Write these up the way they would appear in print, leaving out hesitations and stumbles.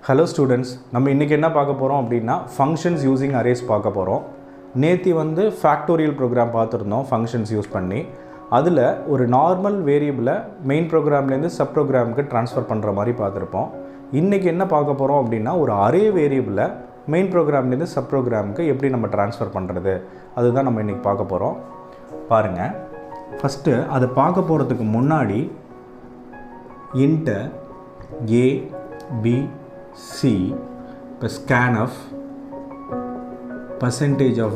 Hello students, நம்ம இன்றைக்கி என்ன பார்க்க போகிறோம் அப்படின்னா ஃபங்க்ஷன்ஸ் யூஸிங் அரேஸ் பார்க்க போகிறோம். நேற்று ஃபேக்டோரியல் ப்ரோக்ராம் பார்த்துருந்தோம் ஃபங்க்ஷன்ஸ் யூஸ் பண்ணி. அதில் ஒரு நார்மல் வேரியபிளை மெயின் ப்ரோக்ராம்லேருந்து சப் ப்ரோக்ராமுக்கு ட்ரான்ஸ்ஃபர் பண்ணுற மாதிரி பார்த்துருப்போம். இன்றைக்கி என்ன பார்க்க போகிறோம் அப்படின்னா ஒரு அரே வேரியபிளை மெயின் ப்ரோக்ராம்லேருந்து சப் ப்ரோக்ராமுக்கு எப்படி நம்ம ட்ரான்ஸ்ஃபர் பண்ணுறது, அதுதான் நம்ம இன்றைக்கி பார்க்க போகிறோம். பாருங்கள், ஃபஸ்ட்டு அதை பார்க்க போகிறதுக்கு முன்னாடி இன்ட் a b c இப்போ scanf percentage of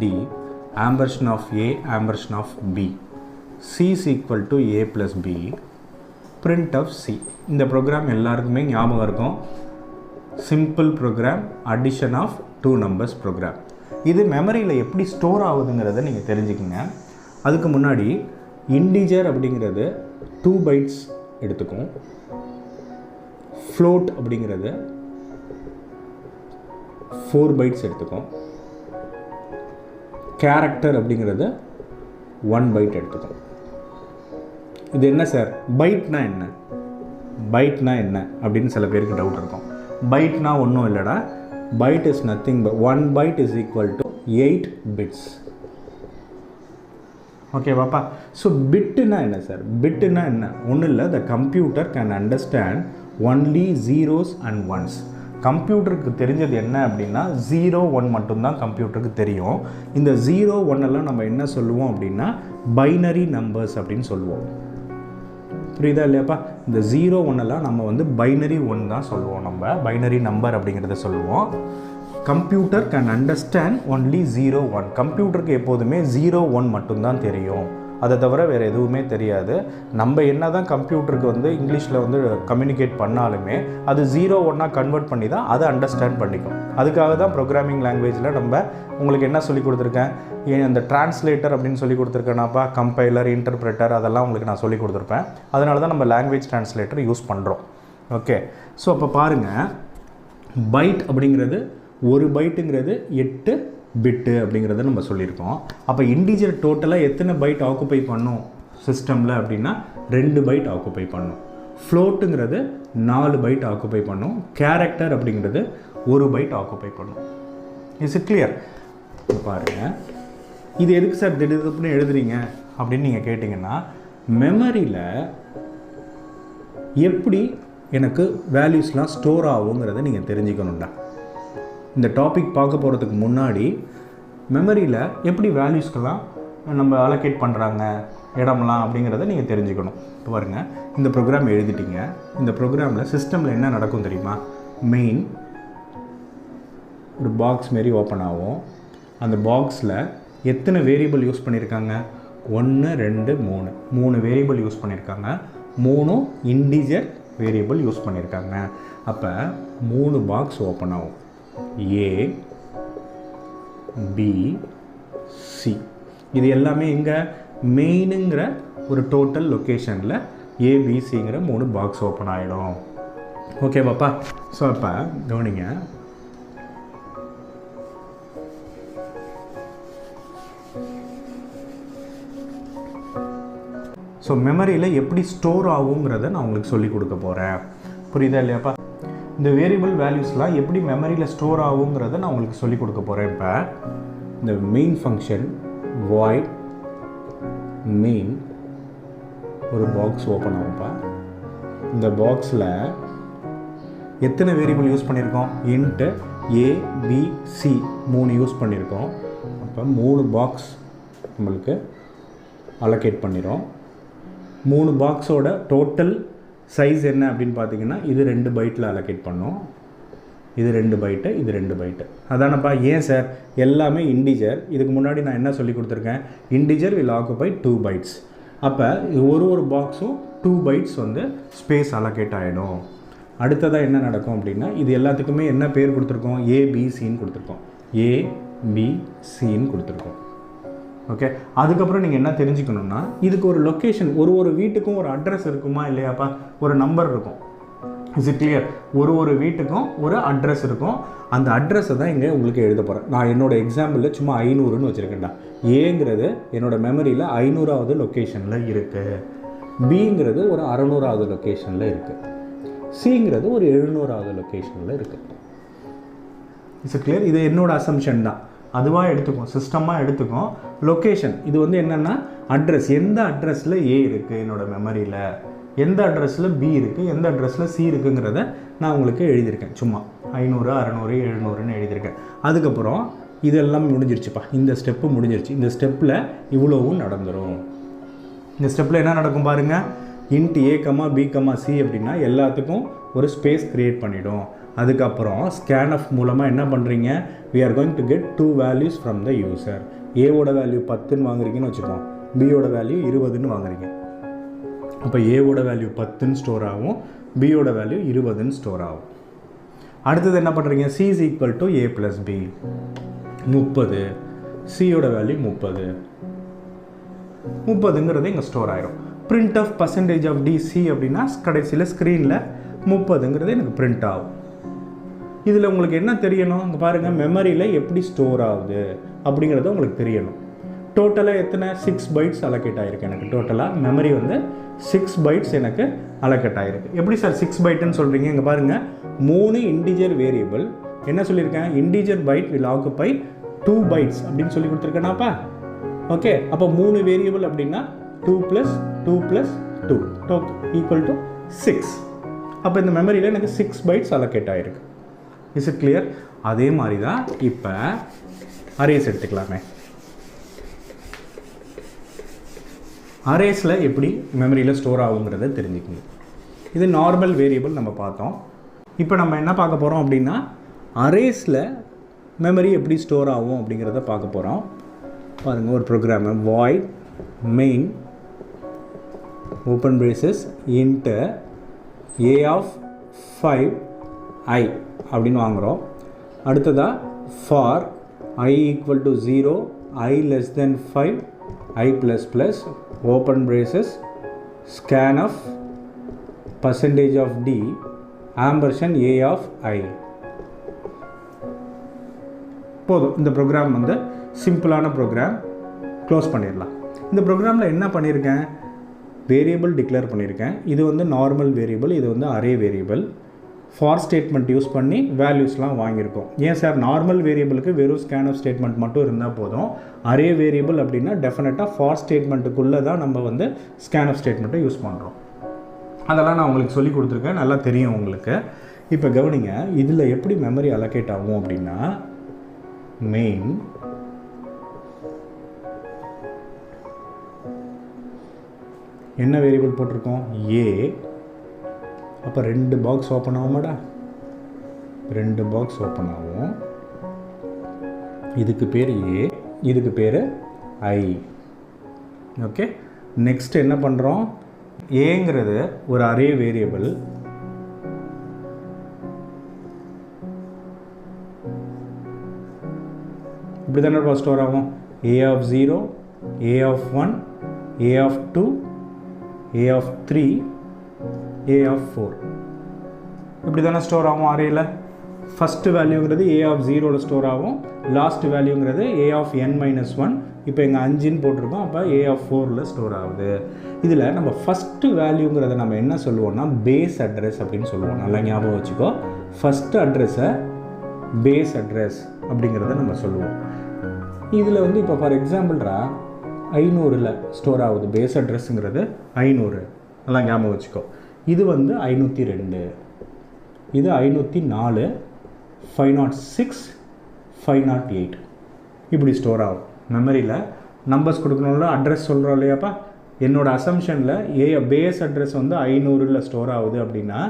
d ampersand of a ampersand of b c is equal to a plus b print of c. இந்த ப்ரோக்ராம் எல்லாருக்குமே ஞாபகம் இருக்கும். Simple program, addition of two numbers program. இது மெமரியில் எப்படி store ஆகுதுங்கிறத நீங்கள் தெரிஞ்சுக்கங்க. அதுக்கு முன்னாடி இன்டிஜர் அப்படிங்கிறது 2 பைட்ஸ் எடுத்துக்கும். ஃப்ளோட் அப்படிங்கிறது 4 பைட்ஸ் எடுத்துக்கும். கேரக்டர் அப்படிங்கிறது 1 பைட் எடுத்துக்கும். இது என்ன சார், பைட்னா என்ன, பைட்னா என்ன அப்படின்னு சில பேருக்கு டவுட் இருக்கும். பைட்னா ஒன்றும் இல்லைடா, byte is nothing but 1 byte is equal to 8 bits. ஓகேவாப்பா? ஸோ பிட்டுனா என்ன சார், பிட்டுனா என்ன, ஒன்றும் இல்லை, the computer can understand only zeros and ones. கம்ப்யூட்டருக்கு தெரிஞ்சது என்ன அப்படின்னா 0 1 மட்டும்தான் கம்ப்யூட்டருக்கு தெரியும். இந்த 0 1 எல்லாம் நம்ம என்ன சொல்லுவோம் அப்படின்னா பைனரி நம்பர்ஸ் அப்படின்னு சொல்லுவோம். புரியுதா இல்லையாப்பா? இந்த 0 1 எல்லாம் நம்ம பைனரி 1 தான் சொல்லுவோம், நம்ம பைனரி நம்பர் அப்படிங்கிறத சொல்லுவோம். Computer can understand only 0 1. கம்ப்யூட்டருக்கு எப்போதுமே 0 1 மட்டும்தான் தெரியும், அதை தவிர வேறு எதுவுமே தெரியாது. நம்ம என்ன தான் கம்ப்யூட்டருக்கு இங்கிலீஷில் கம்யூனிகேட் பண்ணாலுமே அது 0 1 கன்வெர்ட் பண்ணி தான் அதை அண்டர்ஸ்டாண்ட் பண்ணிக்கும். அதுக்காக தான் ப்ரோக்ராமிங் லாங்குவேஜில் நம்ம உங்களுக்கு என்ன சொல்லி கொடுத்துருக்கேன், இந்த டிரான்ஸ்லேட்டர் அப்படின்னு சொல்லி கொடுத்துருக்கேனாப்பா, கம்பைலர், இன்டர்பிரட்டர், அதெல்லாம் உங்களுக்கு நான் சொல்லி கொடுத்துருப்பேன். அதனால தான் நம்ம லாங்குவேஜ் டிரான்ஸ்லேட்டர் யூஸ் பண்ணுறோம். ஓகே, ஸோ அப்போ பாருங்கள், பைட் அப்படிங்கிறது ஒரு பைட்டுங்கிறது 8 பிட்டு அப்படிங்கிறத நம்ம சொல்லியிருக்கோம். அப்போ இன்டிஜர் டோட்டலாக எத்தனை பைட் ஆக்குப்பை பண்ணும் சிஸ்டமில் அப்படின்னா 2 பைட் ஆக்குப்பை பண்ணும். ஃப்ளோட்டுங்கிறது 4 பைட் ஆக்குப்பை பண்ணும். கேரக்டர் அப்படிங்கிறது 1 பைட் ஆக்குப்பை பண்ணும். Is it clear? பாருங்கள், இது எதுக்கு சார் திடீர்னு எழுதுறீங்க அப்படின்னு நீங்கள் கேட்டிங்கன்னா, மெமரியில் எப்படி எனக்கு வேல்யூஸ்லாம் ஸ்டோர் ஆகுங்கிறத நீங்கள் தெரிஞ்சுக்கணும்டா. இந்த டாபிக் பார்க்க போகிறதுக்கு முன்னாடி மெமரியில் எப்படி வேல்யூஸ்க்கெல்லாம் நம்ம அலோகேட் பண்ணுறாங்க இடம்லாம் அப்படிங்கிறத நீங்கள் தெரிஞ்சுக்கணும். இப்போ பாருங்கள், இந்த ப்ரோக்ராம் எழுதிட்டீங்க. இந்த ப்ரோக்ராமில் சிஸ்டமில் என்ன நடக்கும் தெரியுமா, மெயின் ஒரு பாக்ஸ் மாரி ஓப்பன் ஆகும். அந்த பாக்ஸில் எத்தனை வேரியபிள் யூஸ் பண்ணியிருக்காங்க, 1 2 3 வேரியபிள் யூஸ் பண்ணியிருக்காங்க. 3 இன்டிஜர் வேரியபிள் யூஸ் பண்ணியிருக்காங்க. அப்போ 3 பாக்ஸ் ஓப்பன் ஆகும். A B C இது எல்லாமே இங்கே மெயினுங்கிற ஒரு டோட்டல் லொக்கேஷனில் ABCங்கிற 3 பாக்ஸ் ஓப்பன் ஆகிடும். ஓகே பாப்பா? ஸோ அப்போ கவனிங்க, ஸோ மெமரியில் எப்படி ஸ்டோர் ஆகுங்கிறத நான் உங்களுக்கு சொல்லி கொடுக்க போகிறேன். புரியுதா இல்லையாப்பா? இந்த வேரியபிள் வேல்யூஸ்லாம் எப்படி மெமரியில் ஸ்டோர் ஆகுங்கிறத நான் உங்களுக்கு சொல்லிக் கொடுக்க போகிறேன். இப்போ இந்த மெயின் ஃபங்க்ஷன் void main ஒரு பாக்ஸ் ஓப்பன் ஆகும்ப்பா. இந்த பாக்ஸில் எத்தனை வேரியபிள் யூஸ் பண்ணியிருக்கோம், இன்ட் ABC 3 யூஸ் பண்ணியிருக்கோம். அப்போ 3 பாக்ஸ் நம்மளுக்கு அலோகேட் பண்ணிடும். 3 பாக்ஸோட டோட்டல் சைஸ் என்ன அப்படின்னு பார்த்தீங்கன்னா, இது 2 பைட்டில் அலோகேட் பண்ணோம். இது 2 பைட்டு, இது 2 பைட்டு. அதானப்பா? ஏன் சார், எல்லாமே இன்டிஜர். இதுக்கு முன்னாடி நான் என்ன சொல்லி கொடுத்துருக்கேன், இன்டிஜர் வில் ஆக்குபை 2 பைட்ஸ். அப்போ ஒரு பாக்ஸும் 2 பைட்ஸ் ஸ்பேஸ் அலோகேட் ஆகிடும். அடுத்ததாக என்ன நடக்கும் அப்படின்னா, இது எல்லாத்துக்குமே என்ன பேர் கொடுத்துருக்கோம், ABCன்னு கொடுத்துருக்கோம். ABCன்னு கொடுத்துருக்கோம். ஓகே, அதுக்கப்புறம் நீங்கள் என்ன தெரிஞ்சுக்கணுன்னா, இதுக்கு ஒரு லொக்கேஷன், ஒரு வீட்டுக்கும் ஒரு அட்ரஸ் இருக்குமா இல்லையாப்பா, ஒரு நம்பர் இருக்கும். Is it clear? ஒரு வீட்டுக்கும் ஒரு அட்ரஸ் இருக்கும். அந்த அட்ரஸை தான் இங்கே உங்களுக்கு எழுத போகிறேன். நான் என்னோடய எக்ஸாம்பிளில் சும்மா 500ன்னு வச்சுருக்கேன்டா. ஏங்கிறது என்னோடய மெமரியில் 500வது லொக்கேஷனில் இருக்குது. பிங்கிறது ஒரு 600வது லொக்கேஷனில் இருக்குது. சிங்கிறது ஒரு 700வது லொக்கேஷனில் இருக்குது. It's clear. இது என்னோட அசம்ஷன் தான், அதுவாக எடுத்துக்கும், சிஸ்டமாக எடுத்துக்கும். லொக்கேஷன் இது வந்து என்னென்னா அட்ரஸ், எந்த அட்ரஸில் ஏ இருக்குது என்னோடய மெமரியில், எந்த அட்ரஸில் பி இருக்குது, எந்த அட்ரஸில் சி இருக்குங்கிறத நான் உங்களுக்கு எழுதியிருக்கேன். சும்மா 500 600 700ன்னு எழுதியிருக்கேன். அதுக்கப்புறம் இதெல்லாம் முடிஞ்சிருச்சுப்பா, இந்த ஸ்டெப்பு முடிஞ்சிருச்சு. இந்த ஸ்டெப்பில் இவ்வளவும் நடந்துடும். இந்த ஸ்டெப்பில் என்ன நடக்கும் பாருங்கள், இன்ட் ஏ கமா பி கமா சி அப்படின்னா எல்லாத்துக்கும் ஒரு ஸ்பேஸ் க்ரியேட் பண்ணிவிடும். அதுக்கப்புறம் ஸ்கேன்எஃப் மூலமாக என்ன பண்ணுறீங்க, we are going to get 2 values from the user. ஏவோட வேல்யூ 10ன்னு வாங்குறீங்கன்னு வச்சுக்கோம், பியோட வேல்யூ 20ன்னு வாங்குறீங்க. அப்போ ஏவோட வேல்யூ 10ன்னு ஸ்டோர் ஆகும், பியோட வேல்யூ 20ன்னு ஸ்டோர் ஆகும். அடுத்தது என்ன பண்ணுறீங்க, C is equal to A plus B 30, சியோட வேல்யூ 30ங்கிறது இங்கே ஸ்டோர் ஆயிரும். Print of percentage of DC அப்படின்னா கடைசியில் ஸ்க்ரீனில் 30ங்கிறது எனக்கு பிரிண்ட் ஆகும். இதில் உங்களுக்கு என்ன தெரியணும், இங்கே பாருங்கள், மெமரியில் எப்படி ஸ்டோர் ஆகுது அப்படிங்கிறது உங்களுக்கு தெரியணும். டோட்டலாக எத்தனை 6 பைட்ஸ் அலோகேட் ஆகிருக்கு எனக்கு. டோட்டலாக மெமரி வந்து 6 பைட்ஸ் எனக்கு அலோகேட் ஆகிருக்கு. எப்படி சார் 6 பைட்டுன்னு சொல்கிறீங்க, இங்கே பாருங்கள் 3 இன்டிஜர் வேரியபிள். என்ன சொல்லியிருக்கேன், integer byte will occupy 2 bytes அப்படின்னு சொல்லி கொடுத்துருக்கேனாப்பா. ஓகே, அப்போ 3 வேரியபிள் அப்படின்னா 2 + 2 + 2 ஈக்குவல் டு 6. அப்போ இந்த மெமரியில் எனக்கு 6 பைட்ஸ் அலோகேட் ஆகிருக்கு. Is it clear? அதே மாதிரி தான் இப்போ அரேஸ் எடுத்துக்கலாமே. அரேஸில் எப்படி மெமரியில் ஸ்டோர் ஆகுங்கிறத தெரிஞ்சுக்கணும். இது நார்மல் வேரியபிள் நம்ம பார்த்தோம். இப்போ நம்ம என்ன பார்க்க போகிறோம் அப்படின்னா, அரேஸில் மெமரி எப்படி ஸ்டோர் ஆகும் அப்படிங்கிறத பார்க்க போகிறோம். பாருங்கள், ஒரு programme void main open braces int a of 5 I அப்படின்னு வாங்குகிறோம். அடுத்ததாக for I equal to 0 I less than 5 I plus plus open braces scan of percentage of d ampersand a of I. போதும், இந்த ப்ரோக்ராம் வந்து சிம்பிளான program, close பண்ணிடலாம். இந்த ப்ரோக்ராமில் என்ன பண்ணியிருக்கேன், வேரியபிள் டிக்ளேர் பண்ணியிருக்கேன். இது வந்து நார்மல் வேரியபிள், இது வந்து array variable. For statement use பண்ணி வேல்யூஸ்லாம் வாங்கியிருக்கோம். ஏன் சார், நார்மல் வேரியபிளுக்கு வெறும் ஸ்கேன்எஃப் ஸ்டேட்மெண்ட் மட்டும் இருந்தால் போதும். அரே வேரியபிள் அப்படின்னா டெஃபினட்டாக ஃபார் ஸ்டேட்மெண்ட்டுக்குள்ளே தான் நம்ம வந்து ஸ்கேன்எஃப் ஸ்டேட்மெண்ட்டை யூஸ் பண்ணுறோம். அதெல்லாம் நான் உங்களுக்கு சொல்லி கொடுத்துருக்கேன், நல்லா தெரியும் உங்களுக்கு. இப்போ கவனிங்க, இதில் எப்படி மெமரி அலோகேட் ஆகும் அப்படின்னா, மெயின் என்ன வேரியபிள் போட்டிருக்கோம், ஏ. அப்போ 2 பாக்ஸ் ஓப்பன் ஆகுமாடா, 2 பாக்ஸ் ஓப்பன் ஆகும். இதுக்கு பேர் ஏ, இதுக்கு பேர் ஐ. ஓகே, நெக்ஸ்ட் என்ன பண்ணுறோம், ஏங்கிறது ஒரு அரே வேரியபிள். இப்படி தானே ஸ்டோர் ஆகும். a of 0, a of 1, a of 2, a of 3, a of 4 இப்படி தானே ஸ்டோர் ஆகும் அரேயில். ஃபஸ்ட்டு வேல்யூங்கிறது a of 0ல ஸ்டோர் ஆகும், லாஸ்ட் வேல்யூங்கிறது a of n-1. இப்போ எங்கள் 5ன்னு போட்டிருக்கோம், அப்போ a of 4ல் ஸ்டோர் ஆகுது. இதில் நம்ம ஃபஸ்ட்டு வேல்யூங்கிறத நம்ம என்ன சொல்லுவோம்னா பேஸ் அட்ரஸ் அப்படின்னு சொல்லுவோம். நல்லா ஞாபகம் வச்சுக்கோ, ஃபஸ்ட்டு அட்ரஸை பேஸ் அட்ரஸ் அப்படிங்கிறத நம்ம சொல்லுவோம். இதில் வந்து இப்போ ஃபார் எக்ஸாம்பிள்ரா 500ல் ஸ்டோர் ஆகுது, பேஸ் அட்ரஸுங்கிறது 500. நல்லா ஞாபகம் வச்சுக்கோ. இது வந்து 502, இது 504, 506, 508 இப்படி ஸ்டோர் ஆகும். மெமரியில் நம்பர்ஸ் கொடுக்கணும்ல, அட்ரஸ் சொல்கிறோம் இல்லையாப்பா. என்னோடய அசம்ஷனில் பேஸ் அட்ரஸ் வந்து 500ல் ஸ்டோர் ஆகுது அப்படின்னா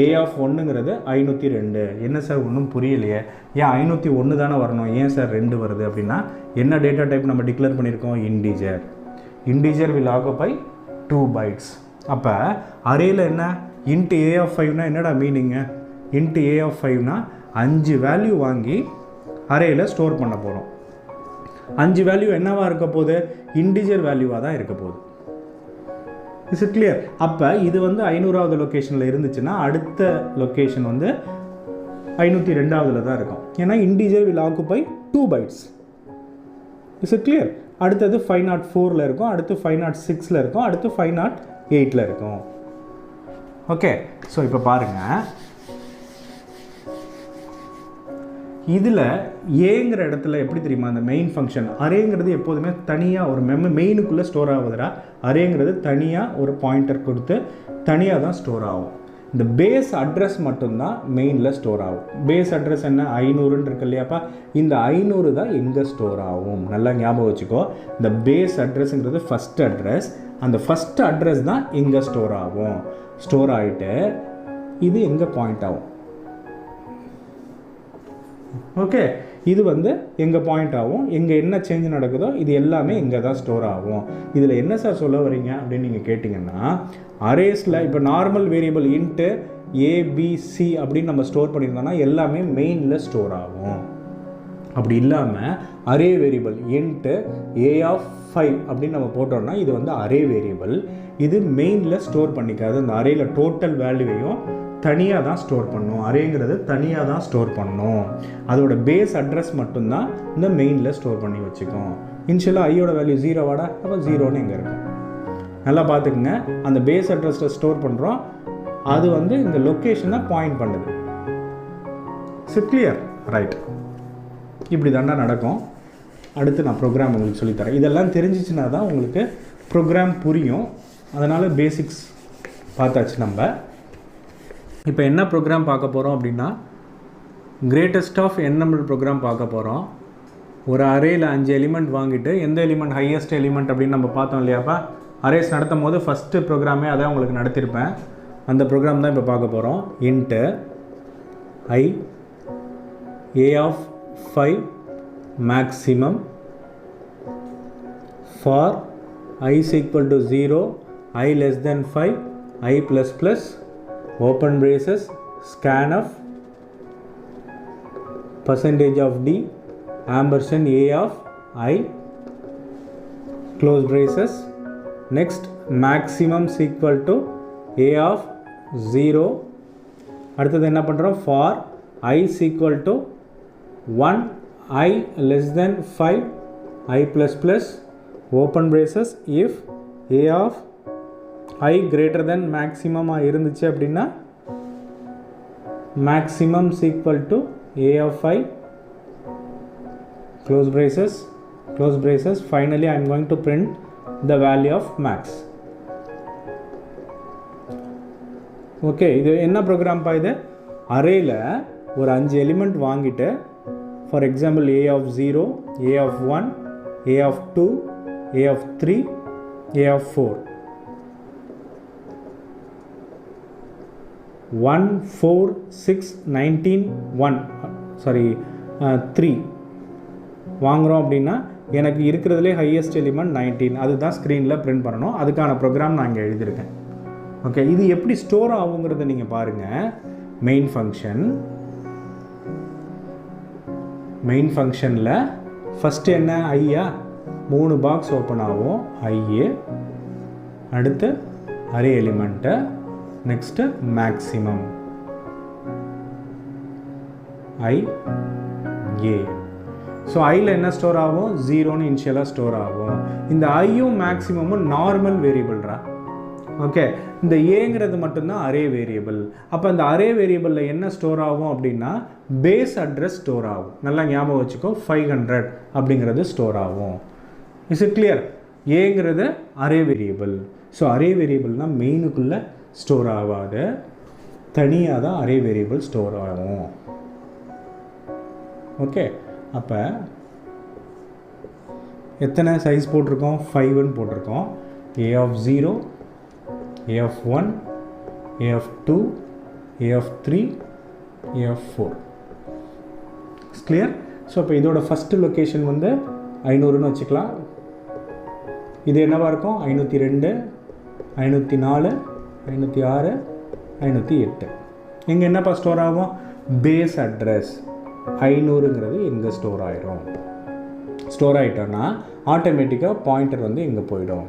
a of 1ங்கிறது 502. என்ன சார் ஒன்றும் புரியலையே, ஏன் 501 தானே வரணும், ஏன் சார் 2 வருது அப்படின்னா, என்ன டேட்டா டைப் நம்ம டிக்ளேர் பண்ணியிருக்கோம், integer. Integer will occupy 2 bytes. அப்போ அரேயில் என்ன, இன்ட்டு a of 5னா என்னடா meaning, into a of 5னா 5 value வாங்கி அரேயில் ஸ்டோர் பண்ண போகிறோம். 5 வேல்யூ என்னவாக இருக்க போகுது, இன்டிஜர் வேல்யூவாக தான் இருக்க போகுது. Is it clear? அப்போ இது வந்து 500வது லொக்கேஷனில் இருந்துச்சுன்னா அடுத்த லொக்கேஷன் வந்து 502ல் தான் இருக்கும். ஏன்னா integer will occupy 2 bytes. Is it clear? அடுத்தது 504ல் இருக்கும், அடுத்து 506ல் இருக்கும், அடுத்து 508ல் இருக்கும். ஓகே, ஸோ இப்போ பாருங்கள், இதில் ஏங்கிற இடத்துல எப்படி தெரியுமா, அந்த மெயின் ஃபங்க்ஷன் அரேங்கிறது எப்போதுமே தனியாக ஒரு மெயினுக்குள்ளே ஸ்டோர் ஆகுதுடா. அரேங்கிறது தனியாக ஒரு பாயிண்டர் கொடுத்து தனியாக தான் ஸ்டோர் ஆகும். இந்த பேஸ் அட்ரஸ் மட்டும்தான் மெயினில் ஸ்டோர் ஆகும். பேஸ் அட்ரஸ் என்ன, 500ன்னு இருக்கு இல்லையாப்பா, இந்த 500 தான் எங்கே ஸ்டோர் ஆகும். நல்லா ஞாபகம் வச்சுக்கோ, இந்த பேஸ் அட்ரஸ்ங்கிறது ஃபஸ்ட் அட்ரஸ். அந்த ஃபஸ்ட் அட்ரஸ் தான் எங்கே ஸ்டோர் ஆகும். ஸ்டோர் ஆகிட்டு இது எங்கே பாயிண்ட் ஆகும். ஓகே, இது வந்து எங்கே பாயிண்ட் ஆகும், எங்கே என்ன சேஞ்ச் நடக்குதோ இது எல்லாமே இங்கே தான் ஸ்டோர் ஆகும். இதில் என்ன சார் சொல்ல வரீங்க அப்படின்னு நீங்கள் கேட்டிங்கன்னா, அரேஸில் இப்போ நார்மல் வேரியபிள் இன்ட்டு ஏபிசி அப்படின்னு நம்ம ஸ்டோர் பண்ணியிருந்தோம்னா எல்லாமே மெயினில் ஸ்டோர் ஆகும். அப்படி இல்லாமல் அரே வேரியபிள் இன்ட்டு A(5) அப்படின்னு நம்ம போட்டோம்னா இது வந்து அரே வேரியபிள். இது மெயினில் ஸ்டோர் பண்ணிக்காது. அந்த அரேயில் டோட்டல் வேல்யூவையும் தனியாக தான் ஸ்டோர் பண்ணும். அரேங்கிறது தனியாக தான் ஸ்டோர் பண்ணும். அதோட பேஸ் அட்ரஸ் மட்டும்தான் இந்த மெயினில் ஸ்டோர் பண்ணி வச்சுக்கோம். இனிஷியலாக ஐயோட வேல்யூ 0 வாடா, அப்போ 0ன்னு எங்கே இருக்கும். நல்லா பார்த்துக்குங்க, அந்த பேஸ் அட்ரஸை ஸ்டோர் பண்ணுறோம், அது வந்து இந்த லொக்கேஷனை பாயிண்ட் பண்ணுது. கிளியர்? ரைட், இப்படி தாண்டா நடக்கும். அடுத்து நான் ப்ரோக்ராம் உங்களுக்கு சொல்லித்தரேன். இதெல்லாம் தெரிஞ்சிச்சுன்னா தான் உங்களுக்கு ப்ரோக்ராம் புரியும். அதனால் பேசிக்ஸ் பார்த்தாச்சு. நம்ம இப்போ என்ன ப்ரோக்ராம் பார்க்க போகிறோம் அப்படின்னா, greatest of n number program பார்க்க போகிறோம். ஒரு அரேயில் 5 எலிமெண்ட் வாங்கிட்டு எந்த எலிமெண்ட் ஹையஸ்ட் எலிமெண்ட் அப்படின்னு நம்ம பார்த்தோம் இல்லையாப்பா. அரேஸ் நடத்தும் போது ஃபஸ்ட்டு ப்ரோக்ராமே அதான் உங்களுக்கு நடத்தியிருப்பேன். அந்த ப்ரோக்ராம் தான் இப்போ பார்க்க போகிறோம். Into I A(5) maximum for I is equal to 0, I less than 5, I plus plus open braces scan of percentage of d ampersand A(i) close braces. Next, maximum is equal to A(0). அடுத்தது என்ன பண்ணுறோம், for I is equal to 1, I less than 5, I plus plus open braces if A(i) greater than maximum இருந்துச்சு அப்படின்னா maximum is equal to A(i) close braces. Finally I am going to print the value of max. Okay, இது என்ன program பா? இது அரேயில் ஒரு 5 element வாங்கிட்டு, for example A(0), A(1), A(2), A(3), A(4), 1, 4, 6, 19, 3 வாங்குகிறோம் அப்படின்னா எனக்கு இருக்கிறதுலே ஹையஸ்ட் எலிமெண்ட் 19. அதுதான் ஸ்க்ரீனில் பிரிண்ட் பண்ணணும். அதுக்கான ப்ரோக்ராம் நான் இங்கே எழுதியிருக்கேன். ஓகே, இது எப்படி ஸ்டோர் ஆகுங்கிறத நீங்கள் பாருங்கள். மெயின் ஃபங்க்ஷனில் ஃபஸ்ட்டு என்ன, ஐயா 3 பாக்ஸ் ஓப்பன் ஆகும். ஐஏ, அடுத்து array element, next maximum I A. So ஐயில் என்ன ஸ்டோர் ஆகும், 0ன்னு இனிஷியலாக ஸ்டோர் ஆகும். இந்த ஐயும் மேக்ஸிமமும் நார்மல் வேரியபிள்ரா. ஓகே, இந்த ஏங்கிறது மட்டும்தான் அரே வேரியபிள். அப்போ அந்த அரே வேரியபிளில் என்ன ஸ்டோர் ஆகும் அப்படின்னா பேஸ் அட்ரஸ் ஸ்டோர் ஆகும். நல்லா ஞாபகம் வச்சுக்கோ, 500 அப்படிங்கிறது ஸ்டோர் ஆகும். Is it clear? ஏங்கிறது அரே வேரியபிள். ஸோ அரே வேரியபிள்னால் மெயினுக்குள்ளே ஸ்டோர் ஆகாது, தனியாக தான் அரே வேரியபிள் ஸ்டோர் ஆகும். ஓகே, அப்போ எத்தனை சைஸ் போட்டிருக்கோம், 5ன்னு போட்டிருக்கோம். A(0), A(1), A(2), A(3), A(4). Clear? So இப்போ இதோட ஃபஸ்ட்டு லொக்கேஷன் வந்து 500ன்னு வச்சுக்கலாம். இது என்னவாக இருக்கும், 502, 504, 506, 508. இங்கே என்னப்பா ஸ்டோர் ஆகும், பேஸ் அட்ரஸ் 500ங்கிறது எங்கே ஸ்டோர் ஆகிடும். ஸ்டோர் ஆகிட்டோன்னா ஆட்டோமேட்டிக்காக பாயிண்டர் வந்து இங்கே போயிடும்.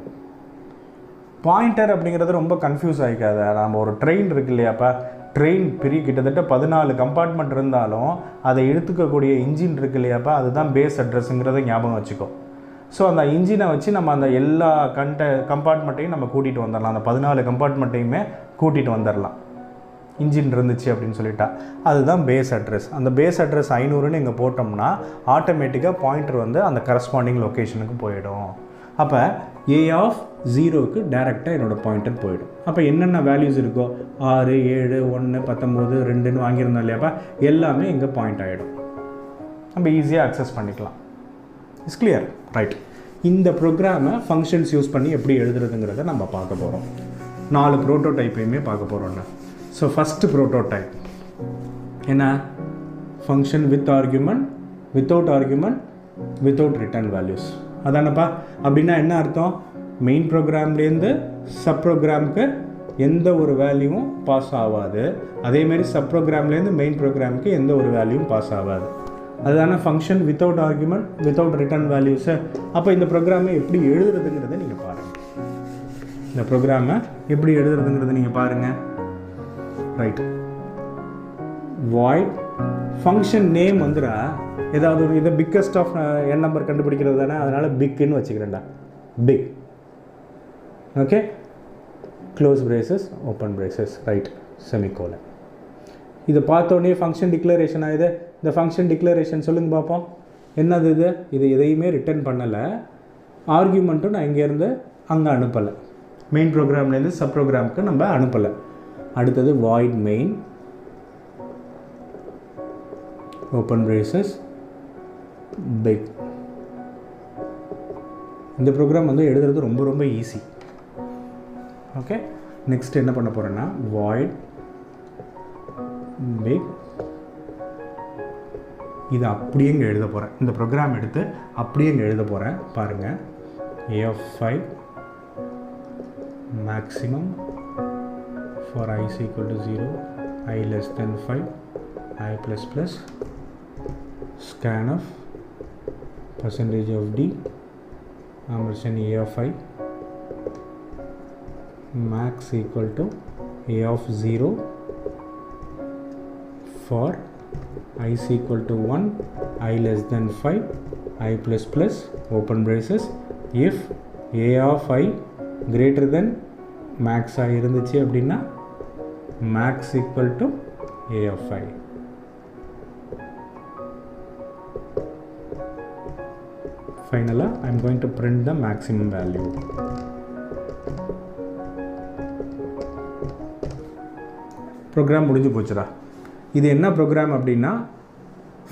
பாயிண்டர் அப்படிங்கிறது ரொம்ப கன்ஃபியூஸ் ஆகிக்காத. நம்ம ஒரு ட்ரெயின் இருக்கு இல்லையாப்பா, ட்ரெயின் கிட்டத்தட்ட 14 கம்பார்ட்மெண்ட் இருந்தாலும் அதை இழுத்துக்கக்கூடிய இன்ஜின் இருக்கு இல்லையாப்பா, அதுதான் பேஸ் அட்ரஸுங்கிறத ஞாபகம் வச்சுக்கோ. ஸோ அந்த இன்ஜினை வச்சு நம்ம அந்த எல்லா கம்பார்ட்மெண்ட்டையும் நம்ம கூட்டிகிட்டு வந்துடலாம். அந்த 14 கம்பார்ட்மெண்ட்டையுமே கூட்டிகிட்டு வந்துடலாம் இன்ஜின் இருந்துச்சு அப்படின்னு சொல்லிட்டா. அதுதான் பேஸ் அட்ரஸ். அந்த பேஸ் அட்ரஸ் 500ன்னு இங்கே போட்டோம்னா ஆட்டோமேட்டிக்காக பாயிண்டர் வந்து அந்த கரஸ்பாண்டிங் லொக்கேஷனுக்கு போயிடும். அப்போ A ஆஃப் 0க்கு டேரெக்டாக என்னோடய பாயிண்டர் போயிடும். அப்போ என்னென்ன வேல்யூஸ் இருக்கோ 6, 7, 1, 19, 2ன்னு வாங்கியிருந்தோம் இல்லையாப்பா, எல்லாமே இங்கே பாயிண்ட் ஆகிடும். நம்ம ஈஸியாக அக்சஸ் பண்ணிக்கலாம். It's clear, right? இந்த ப்ரோக்ராமை ஃபங்க்ஷன்ஸ் யூஸ் பண்ணி எப்படி எழுதுறதுங்கிறத நம்ம பார்க்க போகிறோம். 4 ப்ரோட்டோடைப்பையுமே பார்க்க போகிறோம்னா. ஸோ ஃபஸ்ட்டு ப்ரோட்டோடைப் என்ன? Function with argument, without argument, without return values. அதானப்பா? அப்படின்னா என்ன அர்த்தம்? மெயின் ப்ரோக்ராம்லேருந்து சப் ப்ரோக்ராமுக்கு எந்த ஒரு வேல்யூவும் பாஸ் ஆகாது. அதேமாரி சப் ப்ரோக்ராம்லேருந்து மெயின் ப்ரோக்ராமுக்கு எந்த ஒரு வேல்யூவும் பாஸ் ஆகாது. அதுதான function without argument, without return values. அப்போ இந்த ப்ரோக்ராமை எப்படி எழுதுறதுங்கிறத நீங்கள் பாருங்கள். இந்த ப்ரோக்ராமை எப்படி எழுதுறதுங்கிறத நீங்கள் பாருங்கள். ரைட், வாய்ட் ஃபங்க்ஷன் நேம் வந்துடா ஏதாவது ஒரு இதை பிக்கஸ்ட் ஆஃப் என் நம்பர் கண்டுபிடிக்கிறது தானே, அதனால் பிக்குன்னு வச்சுக்கிறேன்டா. Big, okay, close braces, open braces, right, semicolon. இதை பார்த்தோன்னே ஃபங்க்ஷன் டிக்ளரேஷன் ஆகுது. இந்த ஃபங்க்ஷன் டிக்ளரேஷன் சொல்லுங்க பார்ப்போம். என்னது இது? இது எதையுமே ரிட்டர்ன் பண்ணலை. ஆர்கியூமெண்ட்டும் நான் இங்கேருந்து அங்கே அனுப்பலை. மெயின் ப்ரோக்ராம்லேருந்து சப் ப்ரோக்ராமுக்கு நம்ம அனுப்பலை. அடுத்தது void main, open braces, big. இந்த ப்ரோக்ராம் வந்து எழுதுறது ரொம்ப ரொம்ப ஈஸி. ஓகே, நெக்ஸ்ட் என்ன பண்ண போகிறேன்னா வாய்ட் பிக். இதை அப்படியே இங்கே எழுத போகிறேன். இந்த ப்ரோக்ராம் எடுத்து அப்படியே இங்கே எழுத போகிறேன். பாருங்கள், A of 5 maximum for I is equal to 0, I less than 5, I plus plus, scan of percentage of D ampersand A of I, max equal to A of 0 for I is equal to 1, I less than 5, I plus plus, open braces, if A of I greater than max இருந்துச்சு அப்படின்னா max equal to A of I. Finally, I am going to print the maximum value. Program முடிஞ்சு போச்சுடா. இது என்ன program அப்படின்னா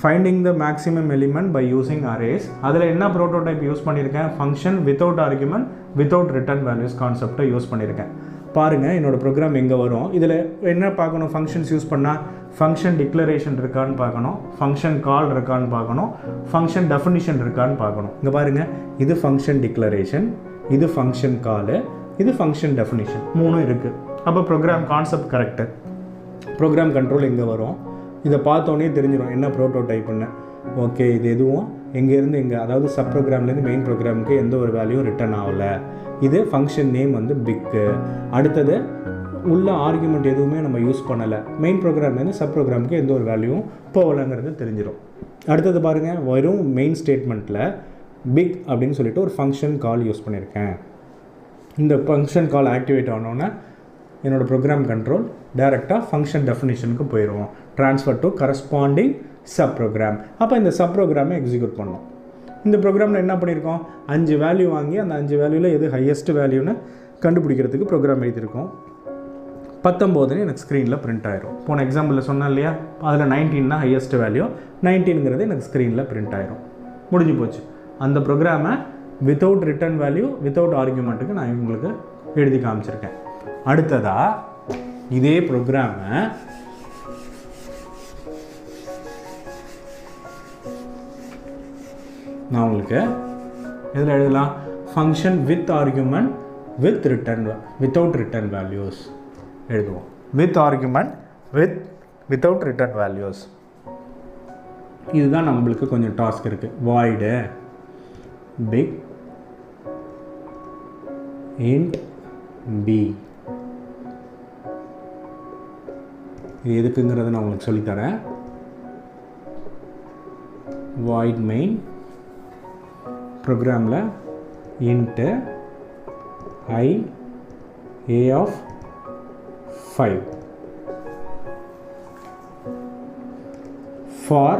finding the maximum element by using arrays. அதில் என்ன prototype use பண்ணியிருக்கேன்? Function without argument, without return values கான்செப்டை use பண்ணியிருக்கேன். பாருங்கள் என்னோடய ப்ரோக்ராம் எங்கே வரும். இதில் என்ன பார்க்கணும்? ஃபங்க்ஷன்ஸ் யூஸ் பண்ணால் ஃபங்க்ஷன் டிக்ளரேஷன் இருக்கான்னு பார்க்கணும், ஃபங்க்ஷன் கால் இருக்கான்னு பார்க்கணும், ஃபங்க்ஷன் டெஃபினிஷன் இருக்கான்னு பார்க்கணும். இங்கே பாருங்கள், இது ஃபங்க்ஷன் டிக்ளரேஷன், இது ஃபங்க்ஷன் காலு, இது ஃபங்க்ஷன் டெஃபினிஷன், 3 இருக்குது. அப்போ program concept correct. Program control எங்கே வரும்? இதை பார்த்தோன்னே தெரிஞ்சிடும் என்ன ப்ரோட்டோடைப்புன்னு. ஓகே, இது எதுவும் எங்கேருந்து எங்கே, அதாவது சப் ப்ரோக்ராம்லேருந்து மெயின் ப்ரோக்ராமுக்கு எந்த ஒரு வேல்யூவும் ரிட்டர்ன் ஆகலை. இது ஃபங்க்ஷன் நேம் வந்து பிக்கு. அடுத்தது உள்ள ஆர்குமெண்ட் எதுவுமே நம்ம யூஸ் பண்ணலை. மெயின் ப்ரோக்ராம்லேருந்து சப் ப்ரோக்ராமுக்கு எந்த ஒரு வேல்யூவும் போகலைங்கிறது தெரிஞ்சிடும். அடுத்தது பாருங்கள், வெறும் மெயின் ஸ்டேட்மெண்ட்டில் பிக் அப்படின்னு சொல்லிட்டு ஒரு ஃபங்க்ஷன் கால் யூஸ் பண்ணியிருக்கேன். இந்த ஃபங்க்ஷன் கால் ஆக்டிவேட் ஆனோன்னே என்னோடய ப்ரோக்ராம் கண்ட்ரோல் டைரெக்டாக ஃபங்க்ஷன் டெஃபினிஷனுக்கு போயிடுவோம். Transfer to corresponding sub program. அப்போ இந்த சப் ப்ரோக்ராமை எக்ஸிக்யூட் பண்ணோம். இந்த ப்ரோக்ராமில் என்ன பண்ணியிருக்கோம்? 5 வேல்யூ வாங்கி அந்த 5 வேல்யூவில் எது ஹையஸ்ட் வேல்யூன்னு கண்டுபிடிக்கிறதுக்கு ப்ரோக்ராம் எழுதியிருக்கோம். 19 எனக்கு ஸ்க்ரீனில் பிரிண்ட் ஆயிரும். போன எக்ஸாம்பிளில் சொன்னேன் இல்லையா, அதில் 19 தான் ஹையஸ்ட் வேல்யூ, 19ங்கிறது எனக்கு ஸ்க்ரீனில் பிரிண்ட் ஆயிரும். முடிஞ்சு போச்சு. அந்த ப்ரோக்ராமை வித்தவுட் ரிட்டர்ன் வேல்யூ, வித்தவுட் ஆர்குமெண்ட்டுக்கு நான் உங்களுக்கு எழுதி காமிச்சிருக்கேன். அடுத்ததாக இதே ப்ரோக்ராமை நான் உங்களுக்கு இதில் எழுதலாம். Function with argument with return, without return values எழுதுவோம். With argument without return values. இதுதான் நம்மளுக்கு கொஞ்சம் டாஸ்க் இருக்குது. Void big int P. இது எதுக்குங்கிறத நான் உங்களுக்கு சொல்லித்தரேன். வாய்ட் மெயின் ப்ரோக்ராமில் into I a of 5. For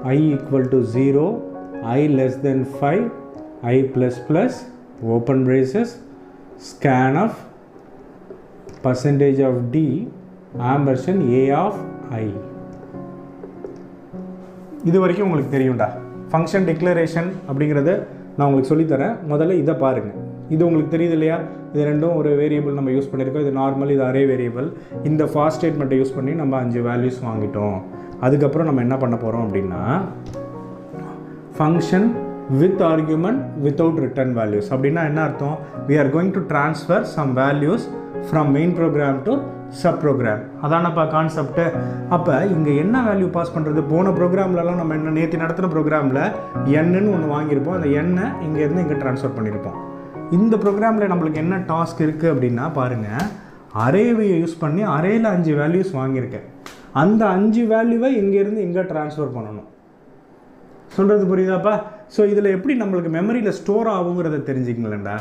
I equal to 0, I less than 5, I plus plus open braces scan of percentage of D ampersand A of I. இது வரைக்கும் உங்களுக்கு தெரியும்டா. ஃபங்க்ஷன் டிக்ளரேஷன் அப்படிங்கிறத நான் உங்களுக்கு சொல்லித்தரேன். முதல்ல இதை பாருங்கள். இது உங்களுக்கு தெரியுது இல்லையா? இது ரெண்டும் ஒரு வேரியபிள் நம்ம யூஸ் பண்ணியிருக்கோம். இது நார்மல், இது அரே வேரியபிள். இந்த ஃபார் ஸ்டேட்மெண்ட்டை யூஸ் பண்ணி நம்ம 5 வேல்யூஸ் வாங்கிட்டோம். அதுக்கப்புறம் நம்ம என்ன பண்ண போகிறோம் அப்படின்னா function with argument without return values. அப்படின்னா என்ன அர்த்தம்? we are going to transfer some values from main program to sub program. அதானப்பா கான்செப்ட்டு. அப்போ இங்கே என்ன வேல்யூ பாஸ் பண்ணுறது? போன ப்ரோக்ராம்லலாம் நம்ம என்ன நேற்று நடத்துகிற ப்ரோக்ராமில் என்னு ஒன்று வாங்கியிருப்போம். அந்த எண்ணை இங்கேருந்து இங்கே ட்ரான்ஸ்ஃபர் பண்ணியிருப்போம். இந்த ப்ரோக்ராமில் நம்மளுக்கு என்ன டாஸ்க் இருக்குது அப்படின்னா பாருங்கள், அரேவையை யூஸ் பண்ணி அரேயில் 5 வேல்யூஸ் வாங்கியிருக்கேன். அந்த 5 வேல்யூவை இங்கேருந்து இங்கே ட்ரான்ஸ்ஃபர் பண்ணணும். சொல்கிறது புரியுதாப்பா? ஸோ இதில் எப்படி நம்மளுக்கு மெமரியில் ஸ்டோர் ஆகுங்கிறத தெரிஞ்சுக்கங்களேன்டா.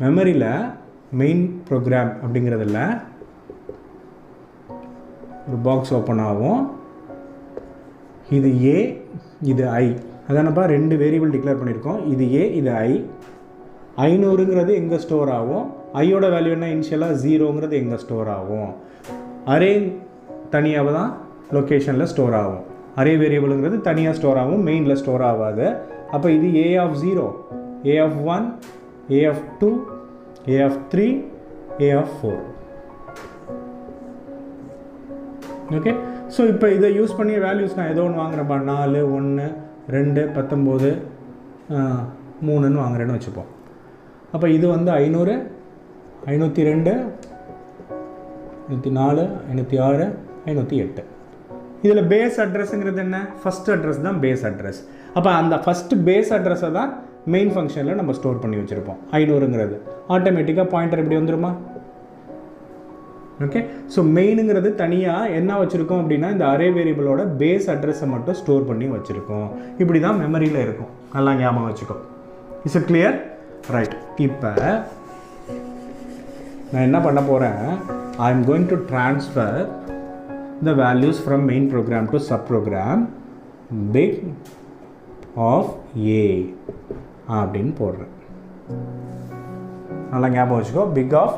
மெமரியில் மெயின் ப்ரோக்ராம் அப்படிங்கிறதில்ல ஒரு பாக்ஸ் ஓப்பன் ஆகும். இது ஏ, இது ஐ. அதானப்பா 2 வேரியபிள் டிக்ளேர் பண்ணியிருக்கோம். இது ஏ, இது ஐ. 500ங்கிறது எங்கே ஸ்டோர் ஆகும்? ஐயோட வேல்யூ என்ன? இனிஷியலாக 0ங்கிறது எங்கே ஸ்டோர் ஆகும்? அரே தனியாக தான் லொக்கேஷனில் ஸ்டோர் ஆகும். அரே வேரியபிளுங்கிறது தனியாக ஸ்டோர் ஆகும், மெயினில் ஸ்டோர் ஆகாது. அப்போ இது A of 0, A of 1, A of 2, A of 3, A of 4. Okay. So இப்போ இதை யூஸ் பண்ணி வேல்யூஸ் நான் ஏதோ ஒன்று வாங்குறேன்ப்பா. 4, 1, 2, 19, 3ன்னு வாங்குறேன்னு வச்சுப்போம். அப்போ இது வந்து 500, 502, 504, 506, 508. இதில் பேஸ் அட்ரஸுங்கிறது என்ன? ஃபஸ்ட் அட்ரஸ் தான் பேஸ் அட்ரஸ். அப்போ அந்த ஃபஸ்ட்டு பேஸ் அட்ரஸை தான் மெயின் ஃபங்க்ஷனில் நம்ம ஸ்டோர் பண்ணி வச்சுருப்போம். 500ங்கிறது ஆட்டோமேட்டிக்காக பாயிண்டர் இப்படி வந்துடுமா? ஓகே. ஸோ மெயினுங்கிறது தனியாக என்ன வச்சுருக்கோம் அப்படின்னா இந்த அரே வேரியபிளோட பேஸ் அட்ரஸை மட்டும் ஸ்டோர் பண்ணி வச்சுருக்கோம். இப்படி தான் மெமரியில் இருக்கும். நல்லா ஞாபகம் வச்சுக்கோ. Is it clear? ரைட். இப்போ நான் என்ன பண்ண போகிறேன்? I am going to transfer the values from main program to subprogram big of a அப்படின்னு போடுறேன். நல்லா ஞாபகம் வச்சுக்கோ. பிக் ஆஃப்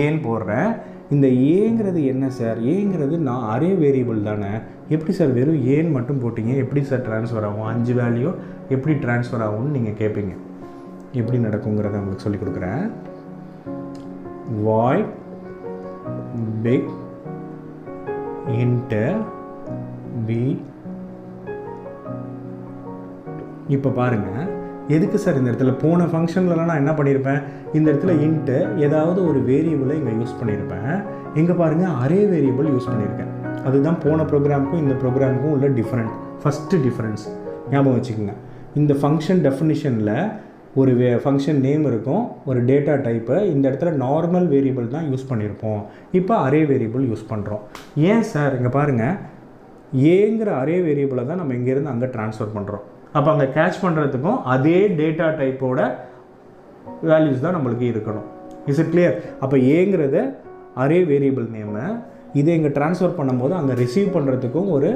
ஏன்னு போடுறேன். இந்த ஏங்கிறது என்ன சார்? ஏங்கிறது நான் அரே வேரியபிள் தானே. எப்படி சார் வெறும் ஏன்னு மட்டும் போட்டிங்க? எப்படி சார் ட்ரான்ஸ்ஃபர் ஆகும்? 5 வேல்யூ எப்படி ட்ரான்ஸ்ஃபர் ஆகும்னு நீங்கள் கேட்பீங்க. எப்படி நடக்குங்கிறத உங்களுக்கு சொல்லிக் கொடுக்குறேன். void big into b. இப்போ பாருங்கள், எதுக்கு சார் இந்த இடத்துல போன ஃபங்க்ஷன்லலாம் நான் என்ன பண்ணியிருப்பேன்? இந்த இடத்துல இன்ட்டு ஏதாவது ஒரு வேரியபிளை இங்கே யூஸ் பண்ணியிருப்பேன். இங்கே பாருங்கள், அரே வேரியபிள் யூஸ் பண்ணியிருக்கேன். அதுதான் போன ப்ரோக்ராமுக்கும் இந்த ப்ரோக்ராமுக்கும் உள்ள ஃபஸ்ட்டு டிஃப்ரென்ஸ் ஞாபகம் வச்சுக்கோங்க. இந்த ஃபங்க்ஷன் டெஃபினிஷனில் ஒரு ஃபங்க்ஷன் நேம் இருக்கும், ஒரு டேட்டா டைப்பு. இந்த இடத்துல நார்மல் வேரியபிள் தான் யூஸ் பண்ணியிருப்போம். இப்போ அரே வேரியபிள் யூஸ் பண்ணுறோம். ஏன் சார்? இங்கே பாருங்கள், ஏங்கிற அரே வேரியபிளை தான் நம்ம இங்கேருந்து அங்கே ட்ரான்ஸ்ஃபர் பண்ணுறோம். அப்போ அங்கே கேட்ச் பண்ணுறதுக்கும் அதே டேட்டா டைப்போட வேல்யூஸ் தான் நம்மளுக்கு இருக்கணும். Is it clear? அப்போ ஏங்கிறது அரே வேரியபிள் நேமு. இதை இங்கே ட்ரான்ஸ்ஃபர் பண்ணும்போது அங்கே ரிசீவ் பண்ணுறதுக்கும் ஒரு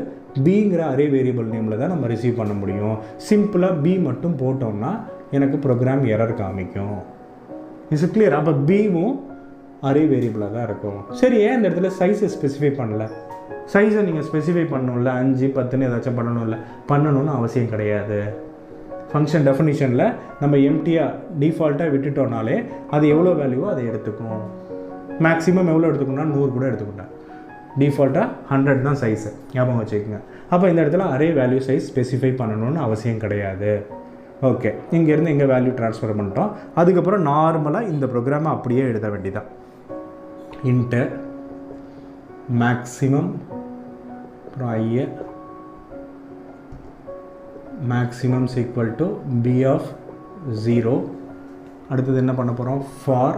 பிங்கிற அரே வேரியபிள் நேமில் தான் நம்ம ரிசீவ் பண்ண முடியும். சிம்பிளாக பி மட்டும் போட்டோம்னா எனக்கு ப்ரோக்ராம் எரர் காமிக்கும். Is it clear? அப்போ பிவும் அரே வேரியபிளாக தான் இருக்கும். சரி, ஏன் இந்த இடத்துல சைஸை ஸ்பெசிஃபை பண்ணல? சைஸை நீங்கள் ஸ்பெசிஃபை பண்ணணும்ல, 5, 10ன்னு ஏதாச்சும் பண்ணணும்னு அவசியம் கிடையாது. ஃபங்க்ஷன் டெஃபினிஷனில் நம்ம எம்டியாக டிஃபால்ட்டாக விட்டுட்டோம்னாலே அது எவ்வளோ வேல்யூவோ அதை எடுத்துக்கும். மேக்ஸிமம் எவ்வளோ எடுத்துக்கணும்னா 100 கூட எடுத்துக்கிட்டேன். டிஃபால்ட்டாக 100 தான் சைஸு. ஞாபகம் வச்சுக்கோங்க. அப்போ இந்த இடத்துல அரே வேல்யூ சைஸ் ஸ்பெசிஃபை பண்ணணும்னு அவசியம் கிடையாது. ஓகே, இங்கேருந்து எங்கே வேல்யூ ட்ரான்ஸ்ஃபர் பண்ணிட்டோம். அதுக்கப்புறம் நார்மலாக இந்த ப்ரோக்ராமை அப்படியே எழுத வேண்டியதான். இன்ட்டு மேக்ஸிமம் அப்புறம் ஐய maximum equal to b of 0. அடுத்தது என்ன பண்ண போகிறோம்? For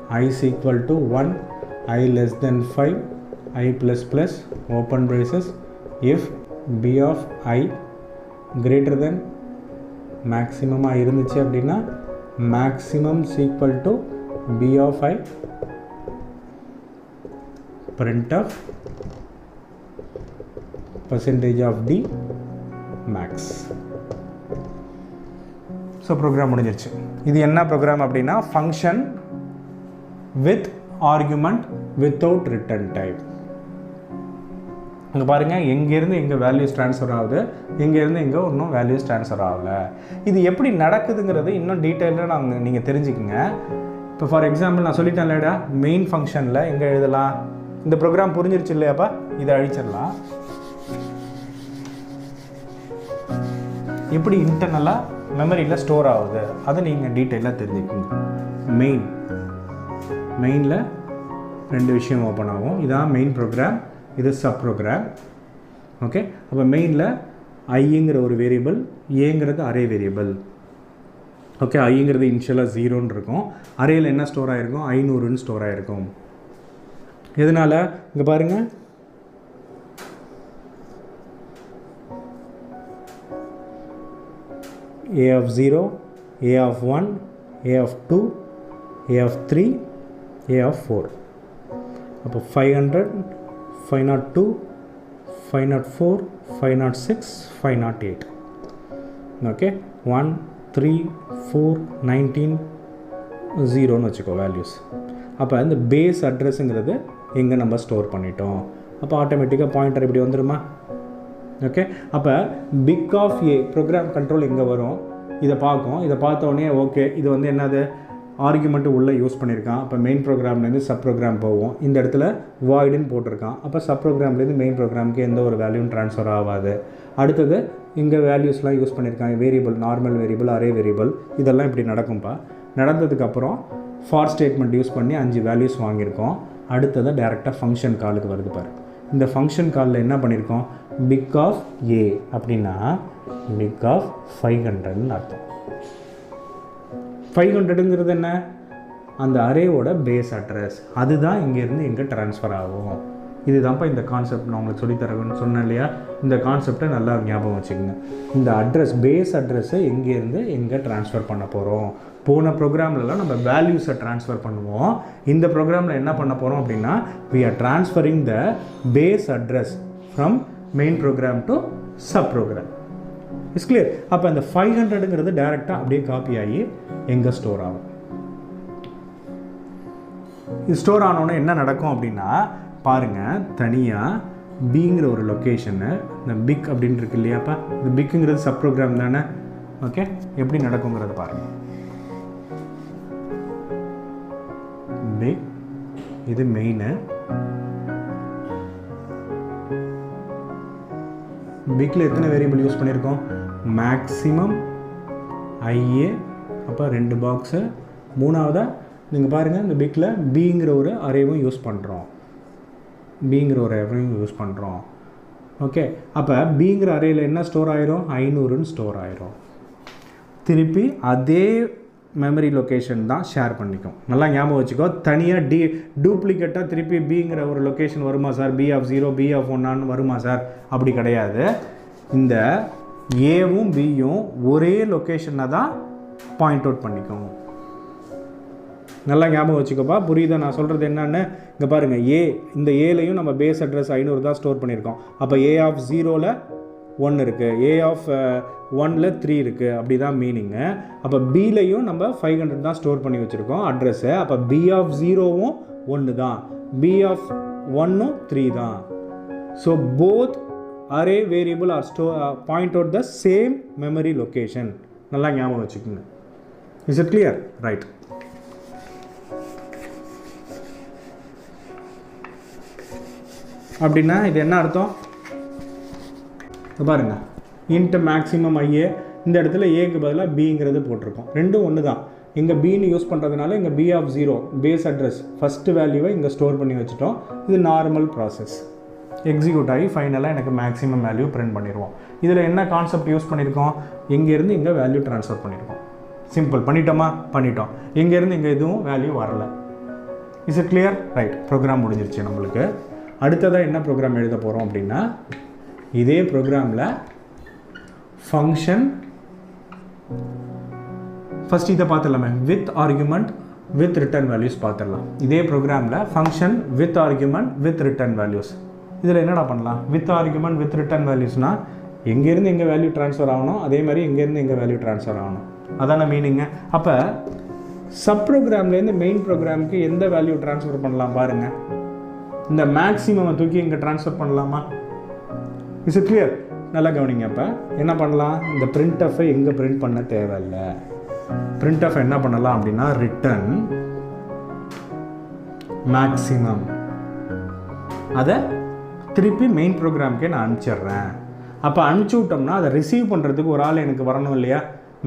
I is equal to 1, I less than 5, I plus plus open braces if b of I greater than maximum இருந்துச்சு அப்படின்னா maximum is equal to b of I printf percentage of d max. So program முடிஞ்சிருச்சு. இது என்ன program அப்படின்னா function with argument without return type. இங்கே பாருங்கள், எங்கேருந்து எங்கே வேல்யூஸ் ட்ரான்ஸ்ஃபர் ஆகுது, எங்கேருந்து எங்கே இன்னும் வேல்யூஸ் ட்ரான்ஸ்ஃபர் ஆகலை. இது எப்படி நடக்குதுங்கிறது இன்னும் டீட்டெயிலாக நீங்கள் தெரிஞ்சுக்கங்க. இப்போ ஃபார் எக்ஸாம்பிள் நான் சொல்லிட்டேன் இல்லைடா, மெயின் ஃபங்க்ஷனில் எங்கே எழுதலாம், இந்த ப்ரோக்ராம் புரிஞ்சிருச்சு இல்லையாப்பா, இதை அழிச்சிடலாம். எப்படி இன்டர்னலாக மெமரியில் ஸ்டோர் ஆகுது அதை நீங்கள் டீட்டெயிலாக தெரிஞ்சுக்கோங்க. மெயினில் ரெண்டு விஷயம் ஓப்பன் ஆகும். இதான் மெயின் ப்ரோக்ராம், இது சப் ப்ரோக்ராம். ஓகே, அப்போ மெயினில் ஐங்கிற ஒரு வேரியபிள், ஏங்கிறது அரே வேரியபிள். ஓகே, ஐங்கிறது இனிஷியலாக 0ன்னு இருக்கும். அரேயில் என்ன ஸ்டோர் ஆகிருக்கும், 500ன்னு ஸ்டோர் ஆகிருக்கும். எதனால் இங்கே பாருங்கள், a of 0, a of 1, a of 2, a of 3, a of 4. அப்போ 500, 502, 504, 506, 508. ஓகே, 1, 3, 4, 19, 0ன்னு வச்சுக்கோ வேல்யூஸ். அப்போ இந்த பேஸ் அட்ரஸுங்கிறது எங்கே நம்ம ஸ்டோர் பண்ணிட்டோம். அப்போ ஆட்டோமேட்டிக்காக பாயிண்டர் இப்படி வந்துடுமா. ஓகே, அப்போ big of a program control எங்கே வரும், இதை பார்க்கும். இதை பார்த்த உடனே ஓகே, இது வந்து என்னது ஆர்குமெண்ட்டு உள்ளே யூஸ் பண்ணியிருக்கான். அப்போ மெயின் ப்ரோக்ராம்லேருந்து சப் ப்ரோக்ராம் போவோம். இந்த இடத்துல வாய்டுன்னு போட்டிருக்கான். அப்போ சப் ப்ரோக்ராம்லேருந்து மெயின் ப்ரோக்ராமுக்கு எந்த ஒரு வேல்யூவும் ட்ரான்ஸ்ஃபர் ஆகாது. அடுத்தது இங்கே வேல்யூஸ்லாம் யூஸ் பண்ணியிருக்காங்க, variable, normal variable, array variable, இதெல்லாம் இப்படி நடக்கும்ப்பா. நடந்ததுக்கப்புறம் ஃபார் ஸ்டேட்மெண்ட் யூஸ் பண்ணி 5 வேல்யூஸ் வாங்கியிருக்கோம். அடுத்தது டேரெக்டாக ஃபங்க்ஷன் காலுக்கு வருது பாரு. இந்த ஃபங்க்ஷன் காலில் என்ன பண்ணியிருக்கோம், பிக் ஆஃப் ஏ அப்படின்னா பிக் ஆஃப் 500ன்னு அர்த்தம். 500ங்கிறது என்ன, அந்த அரேவோட பேஸ் அட்ரஸ். அதுதான் இங்கேருந்து எங்கே ட்ரான்ஸ்ஃபர் ஆகும். இதுதான்ப்பா இந்த கான்செப்ட் நான் உங்களுக்கு சொல்லித்தரேன்னு சொன்னேன் இல்லையா. இந்த கான்செப்டை நல்லா ஞாபகம் வச்சுக்கோங்க. இந்த அட்ரஸ், பேஸ் அட்ரஸை எங்கேருந்து எங்கே ட்ரான்ஸ்ஃபர் பண்ண போகிறோம். போன ப்ரோக்ராம்லலாம் நம்ம வேல்யூஸை ட்ரான்ஸ்ஃபர் பண்ணுவோம். இந்த ப்ரோக்ராமில் என்ன பண்ண போகிறோம் அப்படின்னா, we are transferring the base address from main program to sub program. Is clear. அப்போ அந்த 500ங்கிறது டேரெக்டாக அப்படியே காப்பி ஆகி எங்கே ஸ்டோர் ஆகும். இது ஸ்டோர் ஆனோன்னே என்ன நடக்கும் அப்படின்னா பாருங்கள், தனியாக பிங்கிற ஒரு லொக்கேஷனு, இந்த பிக் அப்படின்னு இருக்கு இல்லையாப்பா, இந்த பிக்குங்கிறது சப் ப்ரோக்ராம் தானே. ஓகே, எப்படி நடக்குங்கிறத பாருங்கள். பிக், இது மெயினு. பிக்கில் எத்தனை வேரியபிள் யூஸ் பண்ணியிருக்கோம், மேக்ஸிமம் ஐஏ, அப்போ 2 பாக்ஸு. மூணாவதாக நீங்கள் பாருங்கள், இந்த பிக்கில் பிங்கிற ஒரு அரேவும் யூஸ் பண்ணுறோம். ஓகே, அப்போ பிங்கிற அரேயில் என்ன ஸ்டோர் ஆயிரும், 500ன்னு ஸ்டோர் ஆயிரும். திருப்பி அதே மெமரி லொக்கேஷன் தான் ஷேர் பண்ணிக்கும். நல்லா ஞாபகம் வச்சுக்கோ. தனியாக டூப்ளிகேட்டாக திருப்பி பிங்கிற ஒரு லொக்கேஷன் வருமா sir, b of 0, b of 1 வருமா சார், அப்படி கிடையாது. இந்த ஏவும் பியும் ஒரே லொக்கேஷனை தான் பாயிண்ட் அவுட் பண்ணிக்கும். நல்லா ஞாபகம் வச்சுக்கோப்பா. புரியுதா நான் சொல்கிறது என்னன்னு? இங்கே பாருங்கள், ஏ, இந்த ஏலையும் நம்ம பேஸ் அட்ரஸ் 500 தான் ஸ்டோர் பண்ணியிருக்கோம். அப்போ ஏ ஆஃப் 0ல் 1 இருக்குது, ஏ ஆஃப் 1ல் 3 இருக்குது, அப்படி தான் மீனிங்கு. அப்போ பிலையும் நம்ம 500 தான் ஸ்டோர் பண்ணி வச்சுருக்கோம் அட்ரஸ்ஸு. அப்போ பி ஆஃப் 0வும் 1 தான், பி ஆஃப் 1ம் 3 தான். So both array variable are point out the same memory location. நல்லா ஞாபகம் வச்சுக்கோங்க. Is it clear? ரைட். அப்படின்னா இது என்ன அர்த்தம் பாருங்க, இன்ட்டு மேக்ஸிமம் ஐஏ, இந்த இடத்துல ஏக்கு பதிலாக பிங்கிறது போட்டிருக்கோம். ரெண்டும் ஒன்று தான். இங்கே பின்னு யூஸ் பண்ணுறதுனால இங்கே b of 0 base address first வேல்யூவை இங்கே ஸ்டோர் பண்ணி வச்சுட்டோம். இது நார்மல் ப்ராசஸ். எக்ஸிக்யூட் ஆகி ஃபைனலாக எனக்கு மேக்ஸிமம் வேல்யூ பிரிண்ட் பண்ணிடுவோம். இதில் என்ன கான்செப்ட் யூஸ் பண்ணியிருக்கோம், இங்கேருந்து இங்கே வேல்யூ ட்ரான்ஸ்ஃபர் பண்ணியிருக்கோம். சிம்பிள். பண்ணிட்டோமா? பண்ணிட்டோம். இங்கேருந்து இங்கே எதுவும் வேல்யூ வரலை. Is it clear? Right. Program முடிஞ்சிருச்சு நம்மளுக்கு. அடுத்ததாக என்ன ப்ரோக்ராம் எழுத போகிறோம் அப்படின்னா, இதே ப்ரோக்ராமில் ஃபங்க்ஷன் ஃபஸ்ட் இதை பார்த்துடலாமே, with argument with return values பார்த்துடலாம். இதே ப்ரோக்ராமில் function with argument with return values. இதில் என்னடா பண்ணலாம்? வித் ஆர்குமெண்ட் வித் ரிட்டர்ன் வேல்யூஸ்னால் எங்கேருந்து எங்கே வேல்யூ ட்ரான்ஸ்ஃபர் ஆகணும், அதே மாதிரி எங்கேருந்து எங்கே வேல்யூ ட்ரான்ஸ்ஃபர் ஆகணும், அதான மீனிங்க. அப்போ சப் ப்ரோக்ராம்லேருந்து மெயின் ப்ரோக்ராமுக்கு எந்த வேல்யூ ட்ரான்ஸ்ஃபர் பண்ணலாம் பாருங்கள். இந்த மேக்ஸிமம் தூக்கி இங்கே ட்ரான்ஸ்ஃபர் பண்ணலாமா? Is it clear? நல்லா கவனிங்க. அப்போ என்ன பண்ணலாம்? இந்த printf எங்கே பிரிண்ட் பண்ண தேவையில்லை. printf என்ன பண்ணலாம் அப்படின்னா ரிட்டர்ன் மேக்ஸிமம், அதை திருப்பி மெயின் ப்ரோக்ராமுக்கே நான் அனுப்பிச்சிட்றேன். அப்போ அனுப்பிச்சி விட்டோம்னா அதை ரிசீவ் பண்ணுறதுக்கு ஒரு ஆள் எனக்கு வரணும் இல்லையா?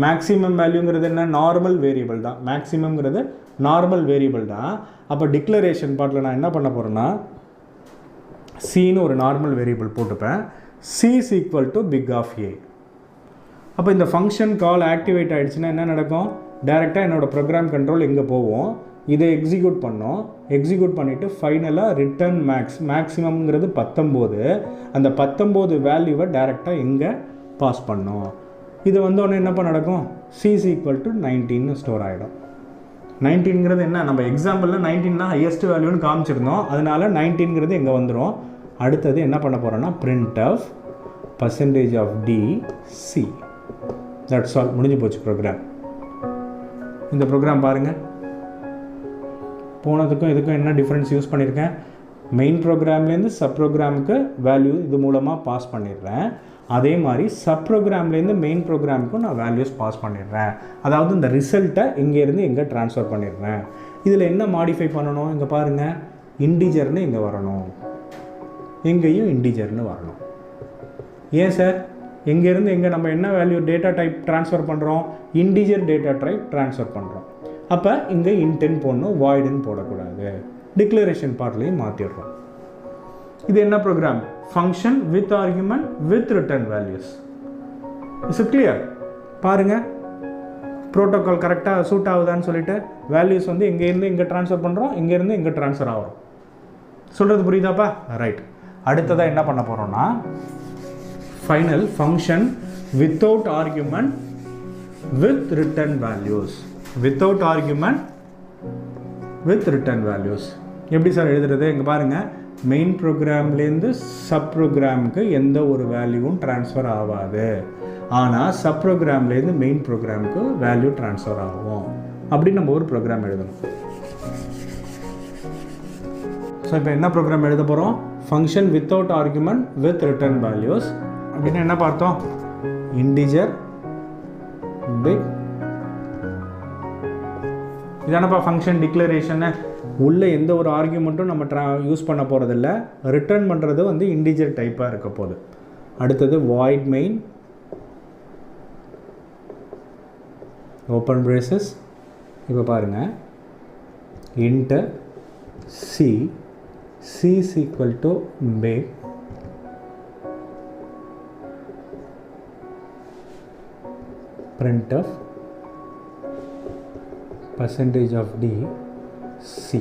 மேக்ஸிமம் வேல்யூங்கிறது என்ன? நார்மல் வேரியபிள் தான். மேக்ஸிமம்ங்கிறது நார்மல் வேரியபிள் தான். அப்போ டிக்ளரேஷன் பார்ட்டில் நான் என்ன பண்ண போகிறேன்னா சின்னு ஒரு நார்மல் வேரியபிள் போட்டுப்பேன். c is equal to big of a. அப்போ இந்த ஃபங்க்ஷன் கால் ஆக்டிவேட் ஆகிடுச்சுன்னா என்ன நடக்கும்? டைரெக்டாக என்னோடய ப்ரோக்ராம் கண்ட்ரோல் எங்கே போவோம், இதை எக்ஸிக்யூட் பண்ணோம். எக்ஸிக்யூட் பண்ணிவிட்டு ஃபைனலாக ரிட்டர்ன் மேக்ஸிமம்ங்கிறது 19, அந்த 19 வேல்யூவை டைரெக்டாக எங்கே பாஸ் பண்ணோம். இது வந்தோடனே என்னப்போ நடக்கும்? c is equal to 19 store ஆகிடும். 19ங்கிறது என்ன? நம்ம எக்ஸாம்பிளில் 19 தான் ஹையஸ்ட் வேல்யூன்னு காமிச்சிருந்தோம், அதனால 19ங்கிறது எங்கே வந்துடும். அடுத்தது என்ன பண்ண போகிறோன்னா printf percentage of d c. That's all, முடிஞ்சு போச்சு ப்ரோக்ராம். இந்த ப்ரோக்ராம் பாருங்கள், போனதுக்கும் இதுக்கும் என்ன டிஃப்ரென்ஸ் யூஸ் பண்ணியிருக்கேன்? மெயின் ப்ரோக்ராம்லேருந்து சப் ப்ரோக்ராமுக்கு வேல்யூ இது மூலமாக பாஸ் பண்ணிடுறேன். அதே மாதிரி சப் ப்ரோக்ராம்லேருந்து மெயின் ப்ரோக்ராமுக்கும் நான் வேல்யூஸ் பாஸ் பண்ணிடுறேன். அதாவது இந்த ரிசல்ட்டை இங்கேருந்து எங்கே ட்ரான்ஸ்ஃபர் பண்ணிடுறேன். இதில் என்ன மாடிஃபை பண்ணணும்? இங்கே பாருங்கள், இன்டிஜர்னு இங்கே வரணும், எங்கேயும் இன்டிஜர்னு வரணும். ஏன் சார்? எங்கேருந்து எங்கே நம்ம என்ன வேல்யூ டேட்டா டைப் ட்ரான்ஸ்ஃபர் பண்ணுறோம்? இன்டிஜர் டேட்டா டைப் ட்ரான்ஸ்ஃபர் பண்ணுறோம். அப்போ இங்கே இன்டென் போடணும், வாய்டுன்னு போடக்கூடாது. டிக்ளரேஷன் பார்ட்லேயும் மாற்றிடுறோம். இது என்ன program? Function with argument with return values. Is it clear? பாருங்கள், ப்ரோட்டோக்கால் கரெக்டாக சூட் ஆகுதான்னு சொல்லிட்டு வேல்யூஸ் வந்து எங்கேருந்து இங்கே ட்ரான்ஸ்ஃபர் பண்ணுறோம், இங்கேருந்து இங்கே ட்ரான்ஸ்ஃபர் ஆகிறோம். சொல்கிறது புரியுதாப்பா? ரைட். அடுத்ததாக என்ன பண்ண போகிறோம்னா final function without argument with return values. Without argument with return values எப்படி சார் எழுதுறது? இங்கே பாருங்கள், மெயின் ப்ரோக்ராம்லேருந்து சப் ப்ரோக்ராமுக்கு எந்த ஒரு வேல்யூவும் ட்ரான்ஸ்ஃபர் ஆகாது. ஆனால் சப் ப்ரோக்ராம்லேருந்து மெயின் ப்ரோக்ராமுக்கு வேல்யூ ட்ரான்ஸ்ஃபர் ஆகும். அப்படி நம்ம ஒரு ப்ரோக்ராம் எழுதணும். ஸோ இப்போ என்ன ப்ரோக்ராம் எழுத போகிறோம்? Function without argument with return values. அப்படின்னா என்ன பார்த்தோம்? இன்டிஜர் பிக், இதானப்பா ஃபங்க்ஷன் டிக்ளரேஷனு. உள்ள எந்த ஒரு ஆர்குமெண்ட்டும் நம்ம யூஸ் பண்ண போகிறதில்ல. ரிட்டர்ன் பண்ணுறது வந்து இன்டிஜர் டைப்பாக இருக்க போகுது. அடுத்தது வாய்ட் மெயின் ஓப்பன் பிரேசஸ். இப்போ பாருங்கள், inter c is equal to big printf percentage of d c.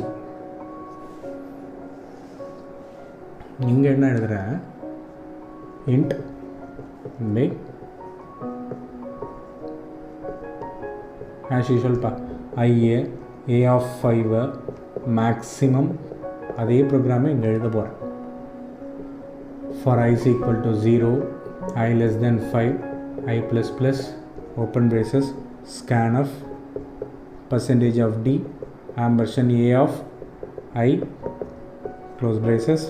இங்க என்ன எழுதுறேன்? int big as usual pa a of 5 maximum. அதே ப்ரோக்ராமை இங்கே எழுத போகிறேன். For i is equal to 0, i less than 5, i plus plus open braces scanf percentage of d ampersand a of i close braces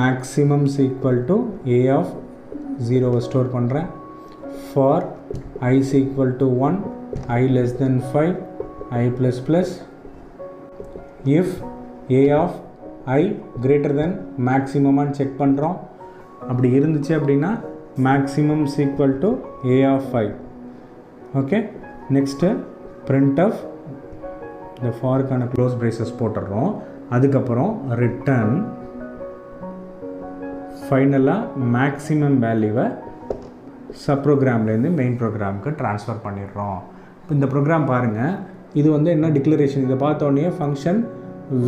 maximum is equal to a of 0 store பண்ணுறேன். For i is equal to 1, i less than 5, i plus plus if a of i greater than maximum check பண்ணுறோம். அப்படி இருந்துச்சு அப்படின்னா maximum is equal to a of i. Okay, next printf இந்த ஃபாருக்கான close braces போட்டுடுறோம். அதுக்கப்புறம் return ஃபைனலாக maximum வேல்யூவை sub ப்ரோக்ராம்லேருந்து main ப்ரோக்ராமுக்கு transfer பண்ணிடுறோம். இந்த ப்ரோக்ராம் பாருங்கள், இது வந்து என்ன டிக்ளரேஷன்? இதை பார்த்தோன்னே function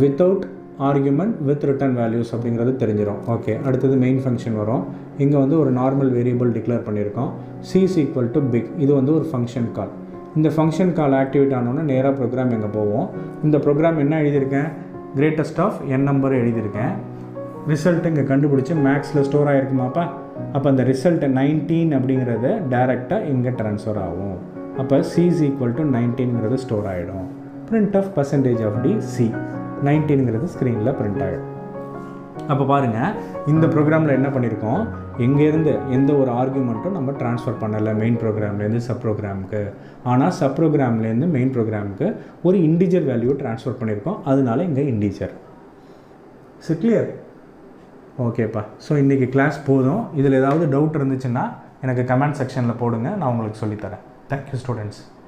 without argument with return values அப்படிங்கிறது தெரிஞ்சிடும். ஓகே, அடுத்தது மெயின் ஃபங்க்ஷன் வரும். இங்கே வந்து ஒரு நார்மல் வேரியபிள் டிக்ளேர் பண்ணியிருக்கோம். c is equal to big, இது வந்து ஒரு ஃபங்க்ஷன் கால். இந்த ஃபங்க்ஷன் கால் ஆக்டிவேட் ஆனோன்னா நேராக ப்ரோக்ராம் எங்கே போவோம். இந்த ப்ரோக்ராம் என்ன எழுதியிருக்கேன், கிரேட்டஸ்ட் ஆஃப் n நம்பர் எழுதியிருக்கேன். ரிசல்ட் இங்கே கண்டுபிடிச்சி மேக்ஸில் ஸ்டோர் ஆகிருக்குமாப்பா. அப்போ அந்த ரிசல்ட் 19 அப்படிங்கிறத டேரெக்டாக இங்கே ட்ரான்ஸ்ஃபர் ஆகும். அப்போ C is equal to 19ங்கிறது ஸ்டோர் ஆகிடும். print of percentage of D C 19ங்கிறது ஸ்க்ரீனில் பிரிண்ட் ஆகிடும். அப்போ பாருங்கள், இந்த ப்ரோக்ராமில் என்ன பண்ணியிருக்கோம், எங்கேருந்து எந்த ஒரு ஆர்குமெண்ட்டும் நம்ம ட்ரான்ஸ்ஃபர் பண்ணலை மெயின் ப்ரோக்ராம்லேருந்து சப் ப்ரோக்ராமுக்கு. ஆனால் சப் ப்ரோக்ராம்லேருந்து மெயின் ப்ரோக்ராமுக்கு ஒரு இன்டிஜர் வேல்யூ ட்ரான்ஸ்ஃபர் பண்ணியிருக்கோம். அதனால இங்கே இன்டிஜர். So clear? ஓகேப்பா. ஸோ இன்றைக்கி கிளாஸ் போதும். இதில் ஏதாவது டவுட் இருந்துச்சுன்னா எனக்கு கமெண்ட் செக்ஷனில் போடுங்க, நான் உங்களுக்கு சொல்லித்தரேன். Thank you students.